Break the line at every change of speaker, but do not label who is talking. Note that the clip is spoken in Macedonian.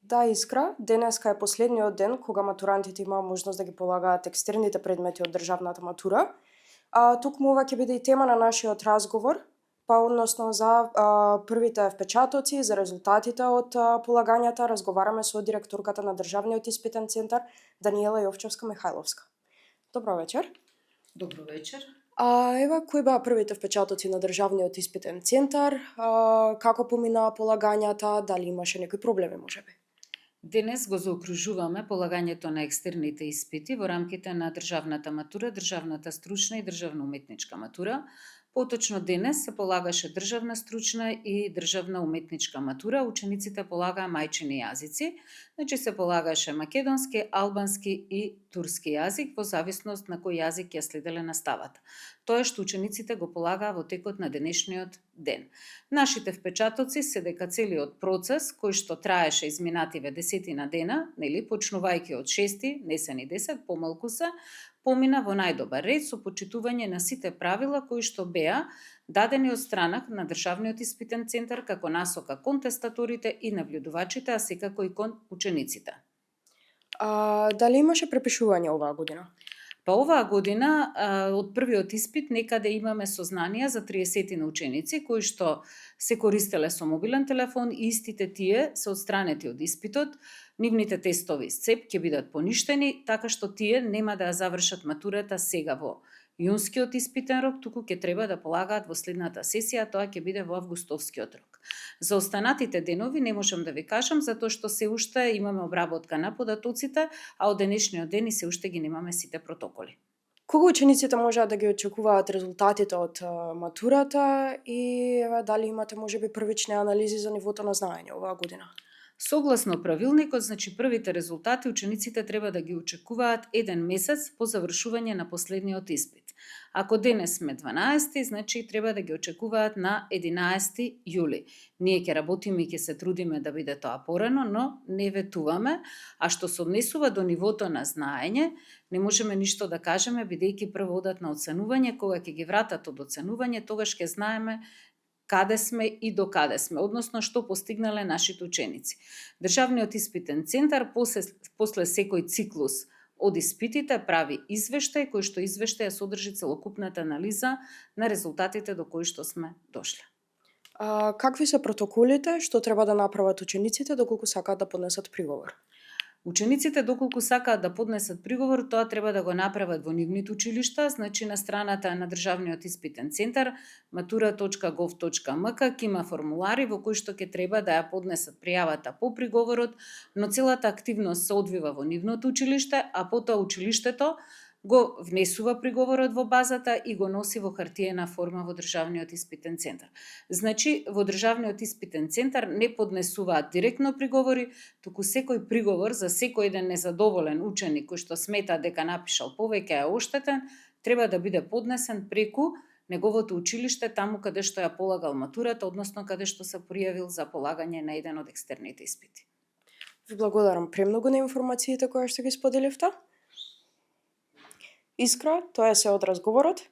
Да, Искра, денеска е последниот ден кога матурантите имаа можност да ги полагаат екстерните предмети од државната матура. Токму ова ќе биде и тема на нашиот разговор, односно за првите впечатоци, за резултатите од полагањата, разговараме со директорката на Државниот испитен центар Даниела Јовчевска-Михајловска. Добро вечер.
Добро вечер.
Ева, кои беа првите впечатоци на Државниот испитен центар, како поминаа полагањата, дали имаше некои проблеми можеби?
Денес го заокружуваме полагањето на екстерните испити во рамките на државната матура, државната стручна и државна уметничка матура. Поточно денес се полагаше државна стручна и државна уметничка матура. Учениците полагаа мајчини јазици, значи се полагаше македонски, албански и турски јазик во зависност на кој јазик ја следеле наставата. Тоа што учениците го полагаа во текот на денешниот ден. Нашите впечатоци се дека целиот процес, кој што траеше изминативе 10 дена, почнувајќи од 6, не се ни 10, помалку се, помина во најдобар ред со почитување на сите правила кои што беа дадени од страна на Државниот испитен центар како насока кон тестаторите и набљудувачите, а секако и кон учениците.
Дали имаше препишување оваа година?
Па оваа година од првиот испит некаде имаме сознанија за 30 ученици кои што се користеле со мобилен телефон и истите тие се отстранети од испитот. Нивните тестови сцеп ќе бидат поништени, така што тие нема да ја завршат матурата сега во јунскиот испитен рок, туку ќе треба да полагаат во следната сесија, тоа ќе биде во августовскиот рок. За останатите денови не можам да ви кажам, затоа што се уште имаме обработка на податоците, а од денешниот ден и се уште ги немаме сите протоколи.
Кога учениците можат да ги очекуваат резултатите од матурата и дали имате можеби првични анализи за нивото на знаење оваа година?
Согласно правилникот, значи првите резултати учениците треба да ги очекуваат 1 месец по завршување на последниот испит. Ако денес сме 12, значи треба да ги очекуваат на 11 јули. Ние ќе работиме и ќе се трудиме да биде тоа порано, но не ветуваме, а што се однесува до нивото на знаење, не можеме ништо да кажеме, бидејќи прво одат на оценување, кога ќе ги вратат од оценување, тогаш ќе знаеме каде сме и до каде сме, односно што постигнале нашите ученици. Државниот испитен центар после секој циклус од испитите прави извештај, кој што извештај содржи целокупната анализа на резултатите до кои што сме дошле.
Какви се протоколите што треба да направат учениците доколку сакаат да поднесат приговор?
Учениците доколку сакаат да поднесат приговор, тоа треба да го направат во нивните училишта, значи на страната на Државниот испитен центар matura.gov.mk ќе има формулари во кои што ќе треба да ја поднесат пријавата по приговорот, но целата активност се одвива во нивното училиште, а потоа училиштето го внесува приговорот во базата и го носи во хартиена форма во Државниот испитен центар. Значи, во Државниот испитен центар не поднесуваат директно приговори, туку секој приговор за секој еден незадоволен ученик кој што смета дека напишал повеќе е оштетен, треба да биде поднесен преку неговото училиште таму каде што ја полагал матурата, односно каде што се пријавил за полагање на еден од екстерните испити.
Ви благодарам премногу на информациите кои што ги споделивте. Искра, тоа е се од разговорот.